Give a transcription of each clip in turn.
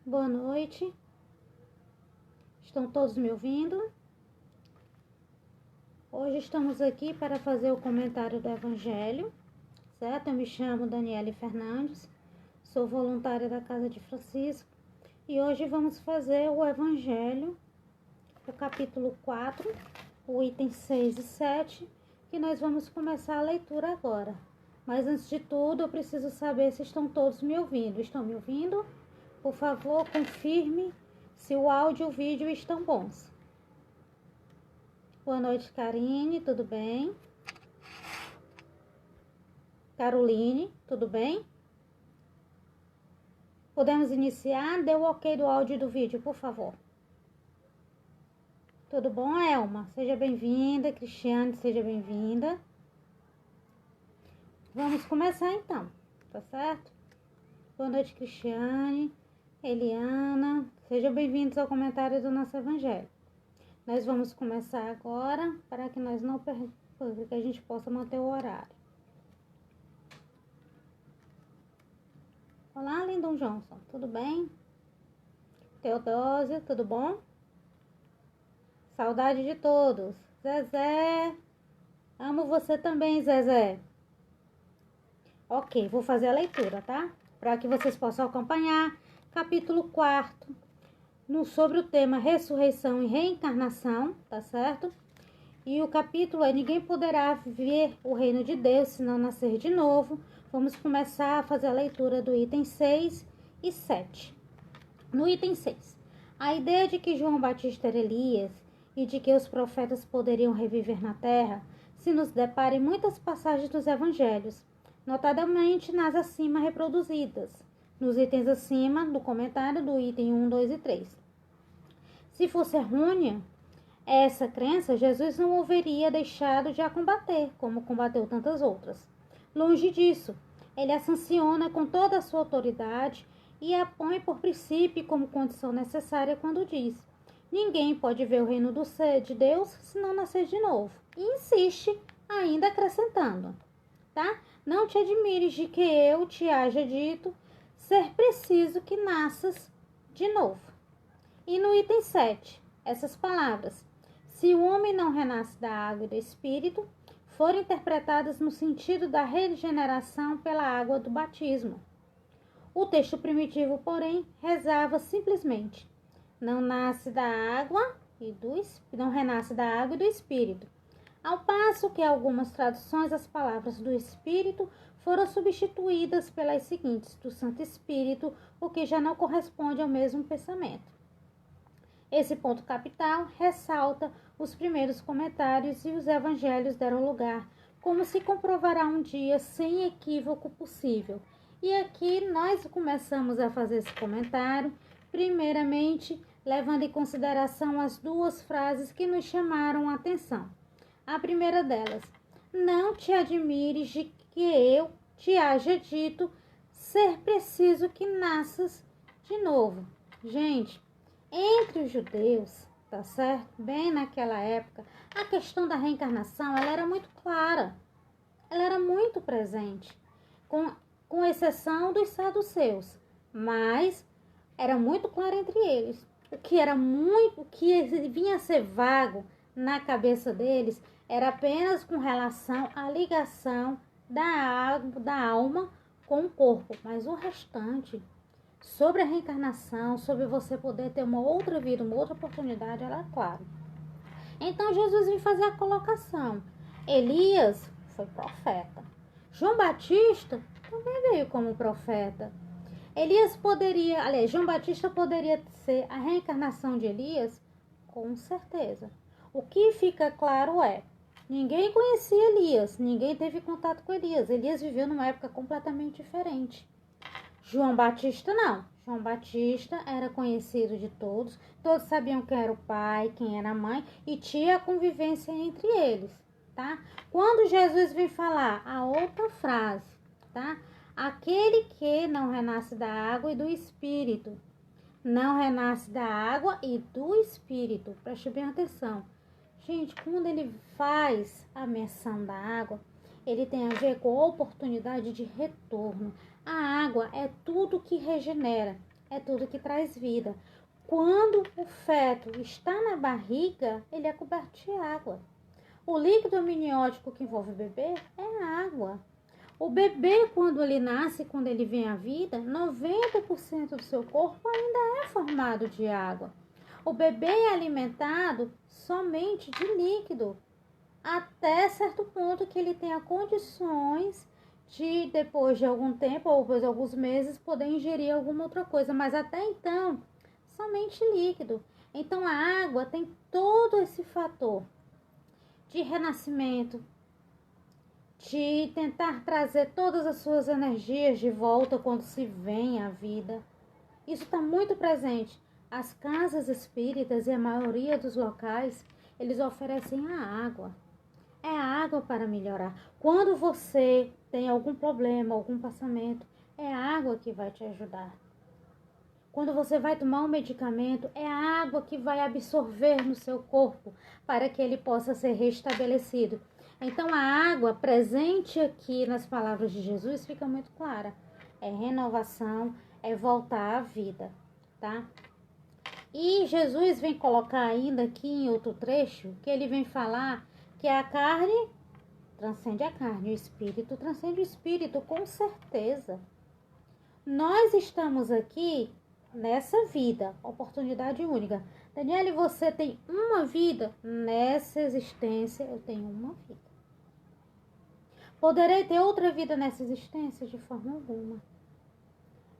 Boa noite. Estão todos me ouvindo? Hoje estamos aqui para fazer o comentário do Evangelho, certo? Eu me chamo Daniele Fernandes, sou voluntária da Casa de Francisco e hoje vamos fazer o Evangelho, o capítulo 4, o item 6 e 7, que nós vamos começar a leitura agora. Mas antes de tudo, eu preciso saber se estão todos me ouvindo. Estão me ouvindo? Por favor, confirme se o áudio e o vídeo estão bons. Boa noite, Karine, tudo bem? Caroline, tudo bem? Podemos iniciar? Dê o ok do áudio e do vídeo, por favor. Tudo bom, Elma? Seja bem-vinda. Cristiane, seja bem-vinda. Vamos começar então, tá certo? Boa noite, Cristiane, Eliana. Sejam bem-vindos ao comentário do nosso Evangelho. Nós vamos começar agora para que nós não para que a gente possa manter o horário. Olá, Lindon Johnson, tudo bem? Teodósia, tudo bom? Saudade de todos. Zezé, amo você também, Zezé. Ok, vou fazer a leitura, tá? Para que vocês possam acompanhar. Capítulo 4, sobre o tema ressurreição e reencarnação, tá certo? E o capítulo é: ninguém poderá ver o reino de Deus se não nascer de novo. Vamos começar a fazer a leitura do item 6 e 7. No item 6, a ideia de que João Batista era Elias e de que os profetas poderiam reviver na terra se nos depara em muitas passagens dos evangelhos, notadamente nas acima reproduzidas, nos itens acima do comentário do item 1, 2 e 3. Se fosse errônea essa crença, Jesus não haveria deixado de a combater, como combateu tantas outras. Longe disso, ele a sanciona com toda a sua autoridade e a põe por princípio como condição necessária quando diz: ninguém pode ver o reino de Deus se não nascer de novo. E insiste, ainda acrescentando, tá? Não te admires de que eu te haja dito ser preciso que nasças de novo. E no item 7, essas palavras: se o homem não renasce da água e do Espírito, foram interpretadas no sentido da regeneração pela água do batismo. O texto primitivo, porém, rezava simplesmente: não nasce da água não renasce da água e do Espírito. Ao passo que, em algumas traduções, as palavras do Espírito foram substituídas pelas seguintes: do Santo Espírito, o que já não corresponde ao mesmo pensamento. Esse ponto capital ressalta os primeiros comentários e os evangelhos deram lugar, como se comprovará um dia sem equívoco possível. E aqui nós começamos a fazer esse comentário, primeiramente levando em consideração as duas frases que nos chamaram a atenção. A primeira delas: não te admires de que eu te haja dito ser preciso que nasças de novo. Gente, entre os judeus, tá certo? Bem naquela época, a questão da reencarnação, ela era muito clara. Ela era muito presente, com exceção dos saduceus, mas era muito clara entre eles. O que vinha a ser vago na cabeça deles era apenas com relação à ligação da alma com o corpo, mas o restante, sobre a reencarnação, sobre você poder ter uma outra vida, uma outra oportunidade, ela é clara. Então Jesus vem fazer a colocação: Elias foi profeta, João Batista também veio como profeta. João Batista poderia ser a reencarnação de Elias? Com certeza. O que fica claro é: ninguém conhecia Elias, ninguém teve contato com Elias. Elias viveu numa época completamente diferente. João Batista não. João Batista era conhecido de todos, todos sabiam quem era o pai, quem era a mãe e tinha convivência entre eles, tá? Quando Jesus vem falar a outra frase, tá? Aquele que não renasce da água e do Espírito. Não renasce da água e do Espírito. Preste bem atenção. Gente, quando ele faz a menção da água, ele tem a ver com a oportunidade de retorno. A água é tudo que regenera. é tudo que traz vida. Quando o feto está na barriga, ele é coberto de água. O líquido amniótico que envolve o bebê é a água. O bebê, quando ele nasce, quando ele vem à vida, 90% do seu corpo ainda é formado de água. O bebê é alimentado somente de líquido, até certo ponto que ele tenha condições de, depois de algum tempo ou depois de alguns meses, poder ingerir alguma outra coisa. Mas até então, somente líquido. Então, a água tem todo esse fator de renascimento, de tentar trazer todas as suas energias de volta quando se vem à vida. Isso está muito presente. As casas espíritas e a maioria dos locais, eles oferecem a água. É a água para melhorar. Quando você tem algum problema, algum passamento, é a água que vai te ajudar. Quando você vai tomar um medicamento, é a água que vai absorver no seu corpo para que ele possa ser restabelecido. Então, a água presente aqui nas palavras de Jesus fica muito clara. É renovação, é voltar à vida, tá? E Jesus vem colocar ainda aqui em outro trecho, que ele vem falar que a carne transcende a carne, o espírito transcende o espírito, com certeza. Nós estamos aqui nessa vida, oportunidade única. Daniele, você tem uma vida? Nessa existência, eu tenho uma vida. Poderei ter outra vida nessa existência? De forma alguma.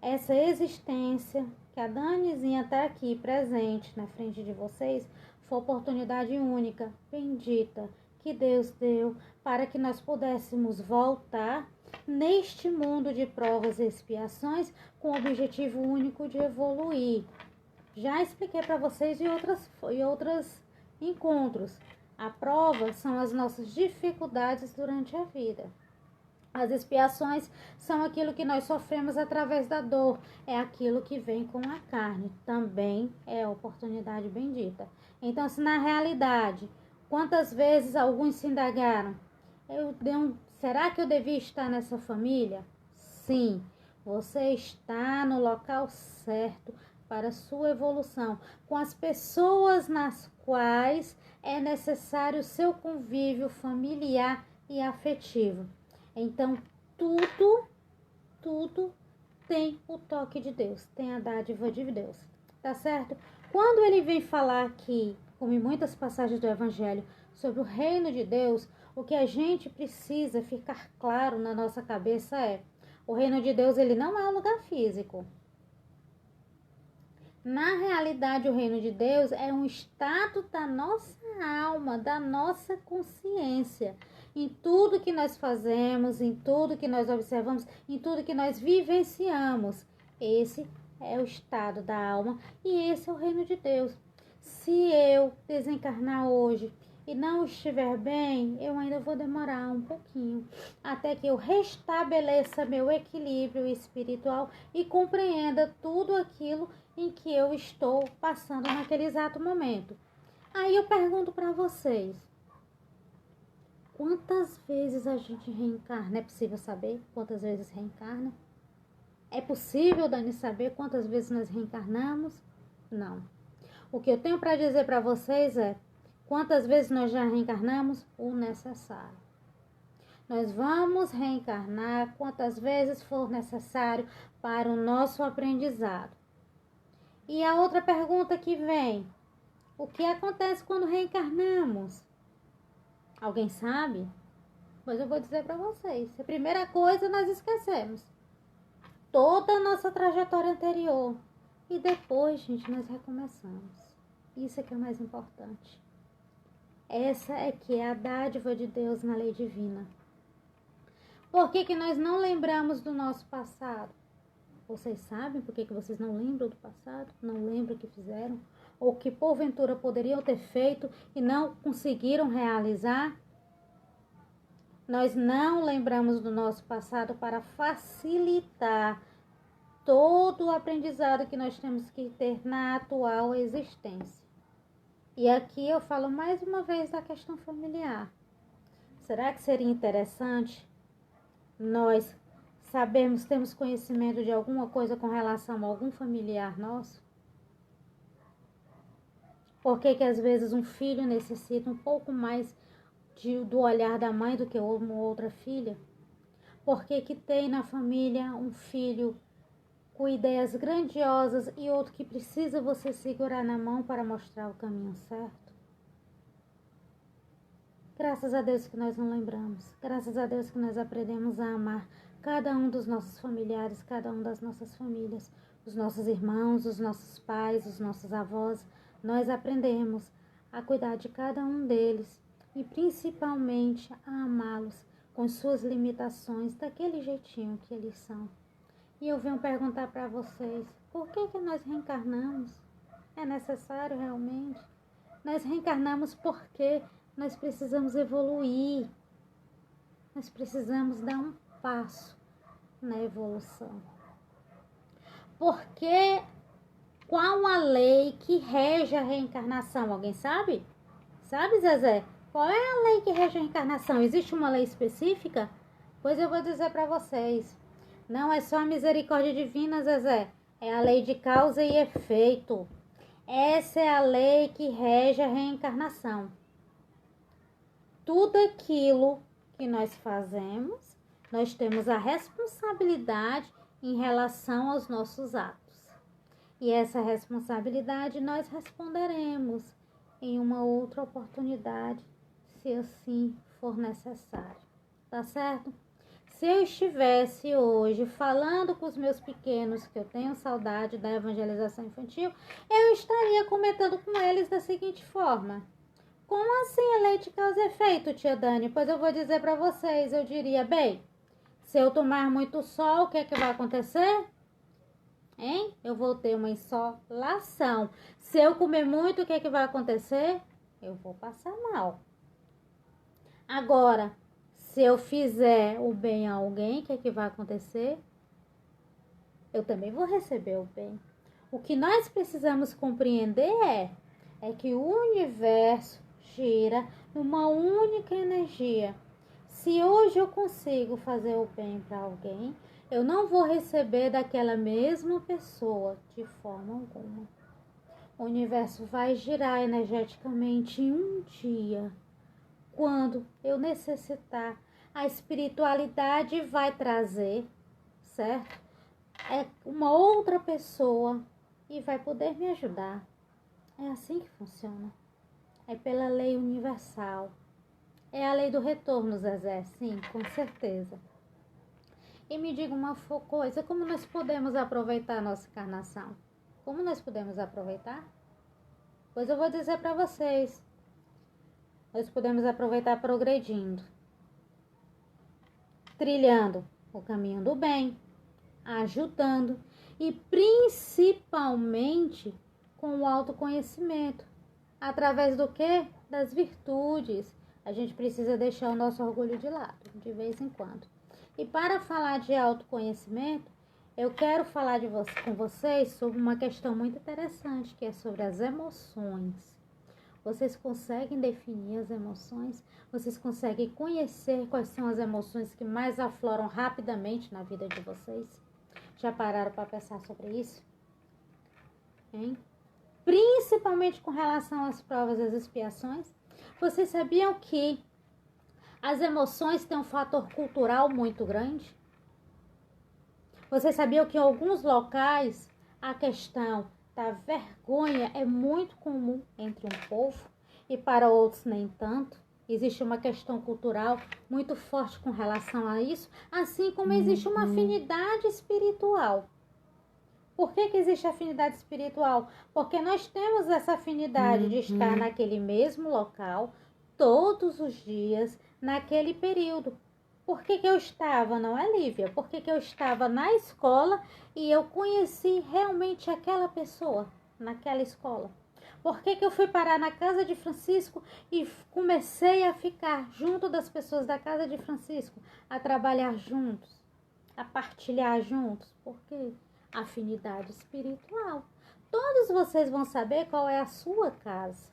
Essa existência que a Danizinha está aqui presente na frente de vocês foi oportunidade única, bendita, que Deus deu para que nós pudéssemos voltar neste mundo de provas e expiações com o objetivo único de evoluir. Já expliquei para vocês em outros encontros. A prova são as nossas dificuldades durante a vida. As expiações são aquilo que nós sofremos através da dor. É aquilo que vem com a carne. Também é oportunidade bendita. Então, se na realidade, quantas vezes alguns se indagaram, será que eu devia estar nessa família? Sim, você está no local certo para sua evolução, com as pessoas nas quais é necessário o seu convívio familiar e afetivo. Então, tudo tem o toque de Deus, tem a dádiva de Deus, tá certo? Quando ele vem falar aqui, como em muitas passagens do Evangelho, sobre o reino de Deus, o que a gente precisa ficar claro na nossa cabeça é: o reino de Deus, ele não é um lugar físico. Na realidade, o reino de Deus é um estado da nossa alma, da nossa consciência. Em tudo que nós fazemos, em tudo que nós observamos, em tudo que nós vivenciamos. Esse é o estado da alma e esse é o reino de Deus. Se eu desencarnar hoje e não estiver bem, eu ainda vou demorar um pouquinho até que eu restabeleça meu equilíbrio espiritual e compreenda tudo aquilo em que eu estou passando naquele exato momento. Aí eu pergunto para vocês: quantas vezes a gente reencarna? É possível saber quantas vezes reencarna? É possível, Dani, saber quantas vezes nós reencarnamos? Não. O que eu tenho para dizer para vocês é: quantas vezes nós já reencarnamos? O necessário. Nós vamos reencarnar quantas vezes for necessário para o nosso aprendizado. E a outra pergunta que vem: o que acontece quando reencarnamos? Alguém sabe? Mas eu vou dizer para vocês. A primeira coisa, nós esquecemos toda a nossa trajetória anterior. E depois, gente, nós recomeçamos. Isso é que é o mais importante. Essa é que é a dádiva de Deus na lei divina. Por que nós não lembramos do nosso passado? Vocês sabem por que vocês não lembram do passado? Não lembram o que fizeram? Ou que porventura poderiam ter feito e não conseguiram realizar? Nós não lembramos do nosso passado para facilitar todo o aprendizado que nós temos que ter na atual existência. E aqui eu falo mais uma vez da questão familiar. Será que seria interessante nós sabemos, temos conhecimento de alguma coisa com relação a algum familiar nosso? Por que que às vezes um filho necessita um pouco mais do olhar da mãe do que uma outra filha? Por que que tem na família um filho com ideias grandiosas e outro que precisa você segurar na mão para mostrar o caminho certo? Graças a Deus que nós não lembramos. Graças a Deus que nós aprendemos a amar cada um dos nossos familiares, cada um das nossas famílias, os nossos irmãos, os nossos pais, os nossos avós. Nós aprendemos a cuidar de cada um deles e principalmente a amá-los com suas limitações, daquele jeitinho que eles são. E eu venho perguntar para vocês, por que que nós reencarnamos? É necessário realmente? Nós reencarnamos porque nós precisamos evoluir. Nós precisamos dar um passo na evolução. Porque qual a lei que rege a reencarnação? Alguém sabe? Sabe, Zezé? Qual é a lei que rege a reencarnação? Existe uma lei específica? Pois eu vou dizer para vocês. Não é só a misericórdia divina, Zezé. É a lei de causa e efeito. Essa é a lei que rege a reencarnação. Tudo aquilo que nós fazemos, nós temos a responsabilidade em relação aos nossos atos. E essa responsabilidade nós responderemos em uma outra oportunidade, se assim for necessário. Tá certo? Se eu estivesse hoje falando com os meus pequenos, que eu tenho saudade da evangelização infantil, eu estaria comentando com eles da seguinte forma: como assim a lei de causa e efeito, tia Dani? Pois eu vou dizer para vocês, eu diria, bem, se eu tomar muito sol, o que é que vai acontecer? Hein? Eu vou ter uma insolação. Se eu comer muito, o que é que vai acontecer? Eu vou passar mal. Agora, se eu fizer o bem a alguém, o que é que vai acontecer? Eu também vou receber o bem. O que nós precisamos compreender é que o universo gira numa única energia. Se hoje eu consigo fazer o bem para alguém, eu não vou receber daquela mesma pessoa de forma alguma. O universo vai girar energeticamente em um dia. Quando eu necessitar, a espiritualidade vai trazer, certo? É uma outra pessoa e vai poder me ajudar. É assim que funciona. É pela lei universal. É a lei do retorno, Zezé, sim, com certeza. E me diga uma coisa, como nós podemos aproveitar a nossa encarnação? Como nós podemos aproveitar? Pois eu vou dizer para vocês. Nós podemos aproveitar progredindo, trilhando o caminho do bem, ajudando e principalmente com o autoconhecimento. Através do quê? Das virtudes. A gente precisa deixar o nosso orgulho de lado, de vez em quando. E para falar de autoconhecimento, eu quero falar com vocês sobre uma questão muito interessante, que é sobre as emoções. Vocês conseguem definir as emoções? Vocês conseguem conhecer quais são as emoções que mais afloram rapidamente na vida de vocês? Já pararam para pensar sobre isso? Hein? Principalmente com relação às provas e às expiações. Vocês sabiam que as emoções têm um fator cultural muito grande? Vocês sabiam que em alguns locais a questão da vergonha é muito comum entre um povo e para outros nem tanto? Existe uma questão cultural muito forte com relação a isso, assim como existe uma afinidade espiritual. Por que que existe afinidade espiritual? Porque nós temos essa afinidade de estar naquele mesmo local, todos os dias, naquele período. Por que que eu estava, não é, Lívia? Por que que eu estava na escola e eu conheci realmente aquela pessoa naquela escola? Por que que eu fui parar na casa de Francisco e comecei a ficar junto das pessoas da casa de Francisco, a trabalhar juntos, a partilhar juntos? Por quê? Afinidade espiritual. Todos vocês vão saber qual é a sua casa,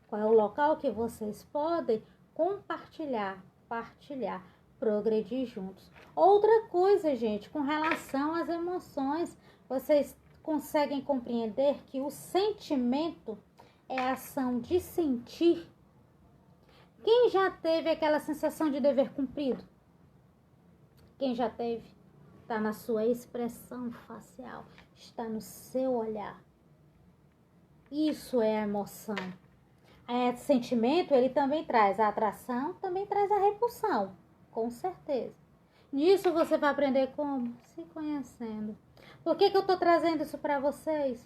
qual é o local que vocês podem compartilhar, partilhar, progredir juntos. Outra coisa, gente, com relação às emoções, vocês conseguem compreender que o sentimento é a ação de sentir? Quem já teve aquela sensação de dever cumprido? Quem já teve? Está na sua expressão facial, está no seu olhar. Isso é a emoção. Sentimento, ele também traz a atração, também traz a repulsão, com certeza. Nisso você vai aprender como? Se conhecendo. Por que eu estou trazendo isso para vocês?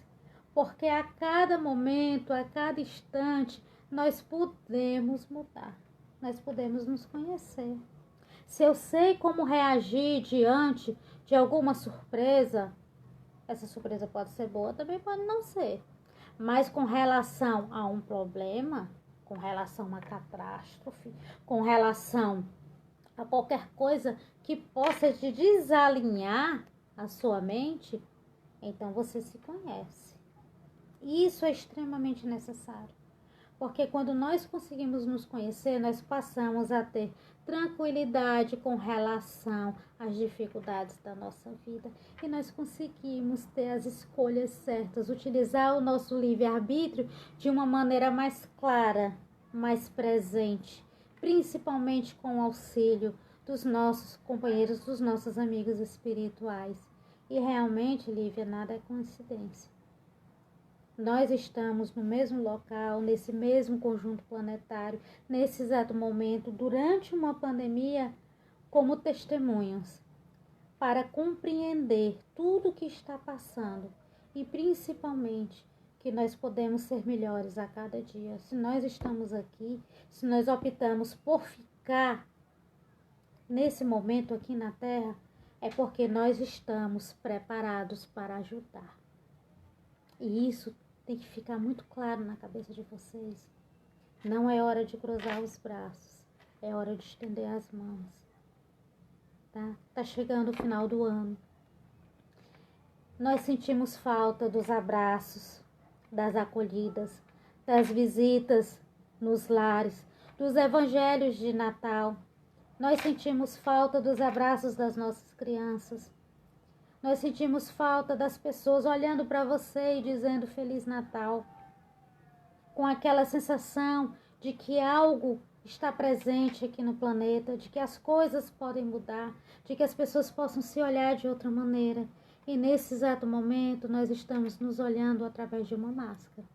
Porque a cada momento, a cada instante, nós podemos mudar. Nós podemos nos conhecer. Se eu sei como reagir diante de alguma surpresa, essa surpresa pode ser boa, também pode não ser. Mas com relação a um problema, com relação a uma catástrofe, com relação a qualquer coisa que possa te desalinhar a sua mente, então você se conhece. Isso é extremamente necessário. Porque quando nós conseguimos nos conhecer, nós passamos a ter tranquilidade com relação às dificuldades da nossa vida. E nós conseguimos ter as escolhas certas, utilizar o nosso livre-arbítrio de uma maneira mais clara, mais presente, principalmente com o auxílio dos nossos companheiros, dos nossos amigos espirituais. E realmente, Lívia, nada é coincidência. Nós estamos no mesmo local, nesse mesmo conjunto planetário, nesse exato momento, durante uma pandemia, como testemunhas, para compreender tudo o que está passando e principalmente que nós podemos ser melhores a cada dia. Se nós estamos aqui, se nós optamos por ficar nesse momento aqui na Terra, é porque nós estamos preparados para ajudar. E isso tem que ficar muito claro na cabeça de vocês. Não é hora de cruzar os braços. É hora de estender as mãos. Tá chegando o final do ano. Nós sentimos falta dos abraços, das acolhidas, das visitas nos lares, dos evangelhos de Natal. Nós sentimos falta dos abraços das nossas crianças. Nós sentimos falta das pessoas olhando para você e dizendo Feliz Natal. Com aquela sensação de que algo está presente aqui no planeta, de que as coisas podem mudar, de que as pessoas possam se olhar de outra maneira. E nesse exato momento nós estamos nos olhando através de uma máscara.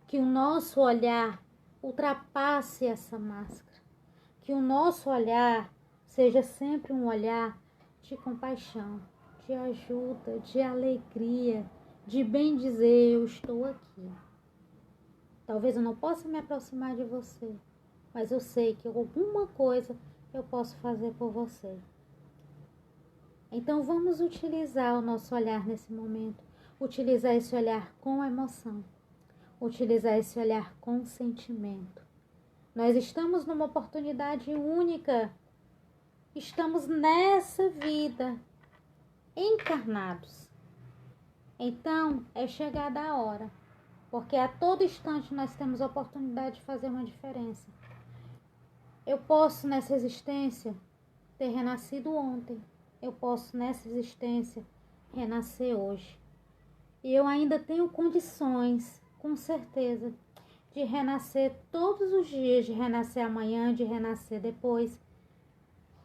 Que o nosso olhar ultrapasse essa máscara. Que o nosso olhar seja sempre um olhar de compaixão, de ajuda, de alegria, de bem dizer, eu estou aqui. Talvez eu não possa me aproximar de você, mas eu sei que alguma coisa eu posso fazer por você. Então vamos utilizar o nosso olhar nesse momento, utilizar esse olhar com emoção, utilizar esse olhar com sentimento. Nós estamos numa oportunidade única. Estamos nessa vida, encarnados. Então, é chegada a hora, porque a todo instante nós temos a oportunidade de fazer uma diferença. Eu posso, nessa existência, ter renascido ontem. Eu posso, nessa existência, renascer hoje. E eu ainda tenho condições, com certeza, de renascer todos os dias, de renascer amanhã, de renascer depois.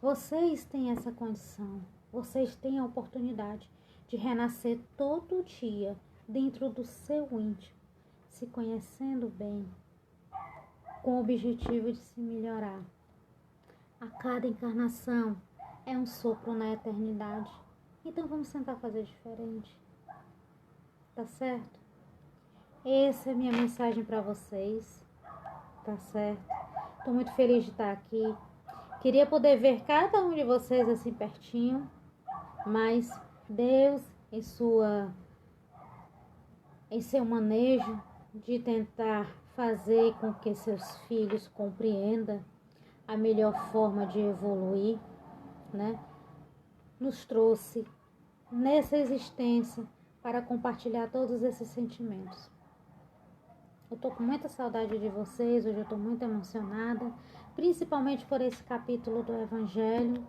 Vocês têm essa condição, vocês têm a oportunidade de renascer todo dia dentro do seu íntimo, se conhecendo bem, com o objetivo de se melhorar. A cada encarnação é um sopro na eternidade, então vamos tentar fazer diferente, tá certo? Essa é a minha mensagem para vocês, tá certo? Estou muito feliz de estar aqui. Queria poder ver cada um de vocês assim pertinho, mas Deus, em seu manejo de tentar fazer com que seus filhos compreendam a melhor forma de evoluir, né? Nos trouxe nessa existência para compartilhar todos esses sentimentos. Eu tô com muita saudade de vocês, hoje eu tô muito emocionada, principalmente por esse capítulo do Evangelho,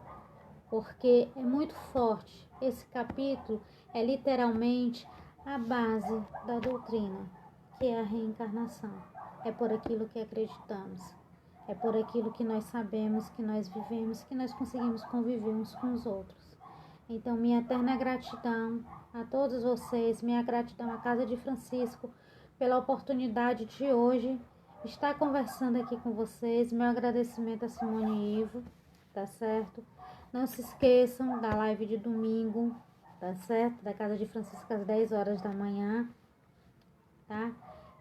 porque é muito forte. Esse capítulo é literalmente a base da doutrina, que é a reencarnação. É por aquilo que acreditamos, é por aquilo que nós sabemos, que nós vivemos, que nós conseguimos conviver uns com os outros. Então, minha eterna gratidão a todos vocês, minha gratidão à Casa de Francisco pela oportunidade de hoje estar conversando aqui com vocês. Meu agradecimento a Simone e Ivo, tá certo? Não se esqueçam da live de domingo, tá certo? Da Casa de Francisco às 10 horas da manhã, tá?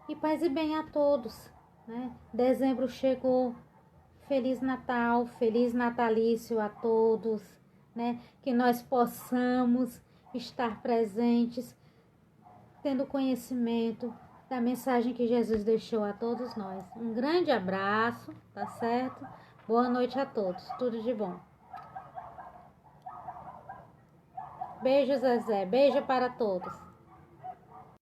E paz e bem a todos, né? Dezembro chegou. Feliz Natal, feliz natalício a todos, né? Que nós possamos estar presentes, tendo conhecimento da mensagem que Jesus deixou a todos nós. Um grande abraço, tá certo? Boa noite a todos, tudo de bom. Beijo, Zezé, beijo para todos.